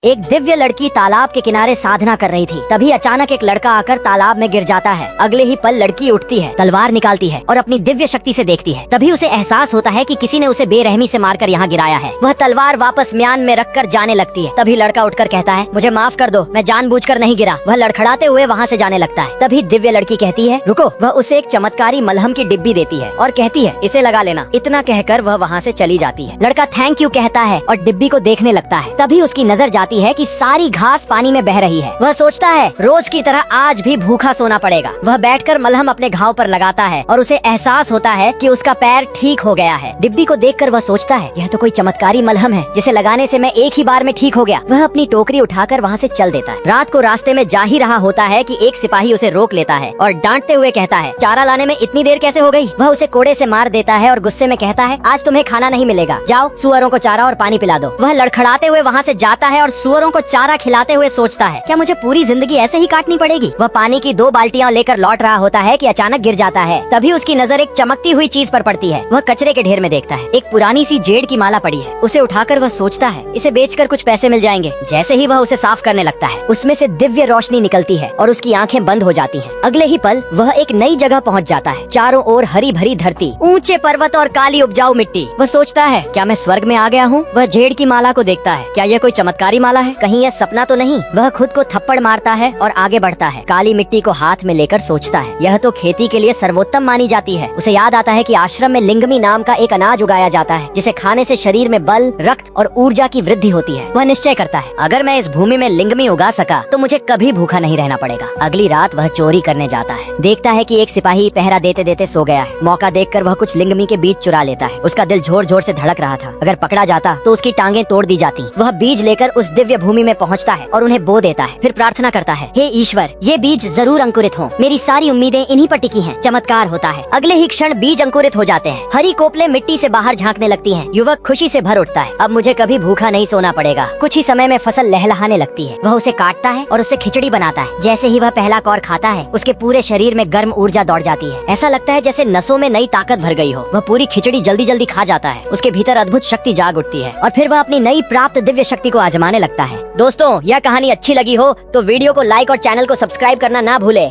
एक दिव्य लड़की तालाब के किनारे साधना कर रही थी। तभी अचानक एक लड़का आकर तालाब में गिर जाता है। अगले ही पल लड़की उठती है, तलवार निकालती है और अपनी दिव्य शक्ति से देखती है। तभी उसे एहसास होता है कि किसी ने उसे बेरहमी से मारकर यहाँ गिराया है। वह तलवार वापस म्यान में रखकर जाने लगती है। तभी लड़का उठकर कहता है, मुझे माफ कर दो, मैं जानबूझकर नहीं गिरा। वह लड़खड़ाते हुए वहाँ से जाने लगता है। तभी दिव्य लड़की कहती है, रुको। वह उसे एक चमत्कारी मलहम की डिब्बी देती है और कहती है, इसे लगा लेना। इतना कहकर वह वहाँ से चली जाती है। लड़का थैंक यू कहता है और डिब्बी को देखने लगता है। तभी उसकी नजर जाती है कि सारी घास पानी में बह रही है। वह सोचता है रोज की तरह आज भी भूखा सोना पड़ेगा। वह बैठकर मलहम अपने घाव पर लगाता है और उसे एहसास होता है कि उसका पैर ठीक हो गया है। डिब्बी को देखकर वह सोचता है, यह तो कोई चमत्कारी मलहम है जिसे लगाने से मैं एक ही बार में ठीक हो गया। वह अपनी टोकरी उठाकर वहाँ से चल देता है। रात को रास्ते में जा ही रहा होता है कि एक सिपाही उसे रोक लेता है और डांटते हुए कहता है, चारा लाने में इतनी देर कैसे हो गई? वह उसे कोड़े से मार देता है और गुस्से में कहता है, आज तुम्हें खाना नहीं मिलेगा, जाओ सुअरों को चारा और पानी पिला दो। वह लड़खड़ाते हुए वहाँ से जाता है और सुअरों को चारा खिलाते हुए सोचता है, क्या मुझे पूरी जिंदगी ऐसे ही काटनी पड़ेगी? वह पानी की 2 बाल्टियां लेकर लौट रहा होता है कि अचानक गिर जाता है। तभी उसकी नजर एक चमकती हुई चीज पर पड़ती है। वह कचरे के ढेर में देखता है एक पुरानी सी जेड की माला पड़ी है। उसे उठाकर वह सोचता है, इसे बेचकर कुछ पैसे मिल जाएंगे। जैसे ही वह उसे साफ करने लगता है, उसमें से दिव्य रोशनी निकलती है और उसकी आंखें बंद हो जाती हैं। अगले ही पल वह एक नई जगह पहुंच जाता है। चारों ओर हरी भरी धरती, ऊंचे पर्वत और काली उपजाऊ मिट्टी। वह सोचता है, क्या मैं स्वर्ग में आ गया हूँ? वह जेड की माला को देखता है, क्या यह कोई चमत्कारी माला है? कहीं यह सपना तो नहीं? वह खुद को थप्पड़ मारता है और आगे बढ़ता है। काली मिट्टी को हाथ में लेकर सोचता है, यह तो खेती के लिए सर्वोत्तम मानी जाती है। उसे याद आता है कि आश्रम में लिंगमी नाम का एक अनाज उगाया जाता है जिसे खाने से शरीर में बल, रक्त और ऊर्जा की वृद्धि होती है। वह निश्चय करता है, अगर मैं इस भूमि में लिंगमी उगा सका तो मुझे कभी भूखा नहीं रहना पड़ेगा। अगली रात वह चोरी करने जाता है। देखता है कि एक सिपाही पहरा देते देते सो गया है। मौका देखकर वह कुछ लिंगमी के बीज चुरा लेता है। उसका दिल जोर जोर से धड़क रहा था। अगर पकड़ा जाता तो उसकी टांगें तोड़ दी जाती। वह बीज लेकर उस दिव्य भूमि में पहुँचता है और उन्हें बो देता है। फिर प्रार्थना करता है, हे ईश्वर, ये बीज जरूर अंकुरित हों। मेरी सारी उम्मीदें इन्हीं पर टिकी हैं। चमत्कार होता है। अगले ही क्षण बीज अंकुरित हो जाते हैं। हरी कोपले मिट्टी से बाहर झांकने लगती हैं। युवक खुशी से भर उठता है, अब मुझे कभी भूखा नहीं सोना पड़ेगा। कुछ ही समय में फसल लहलहाने लगती है। वह उसे काटता है और उससे खिचड़ी बनाता है। जैसे ही वह पहला कौर खाता है, उसके पूरे शरीर में गर्म ऊर्जा दौड़ जाती है। ऐसा लगता है जैसे नसों में नई ताकत भर गई हो। वह पूरी खिचड़ी जल्दी जल्दी खा जाता है। उसके भीतर अद्भुत शक्ति जाग उठती है और फिर वह अपनी नई प्राप्त दिव्य शक्ति को आजमाने लगता है। दोस्तों, यह कहानी अच्छी लगी हो तो वीडियो को लाइक और चैनल को सब्सक्राइब करना ना भूले।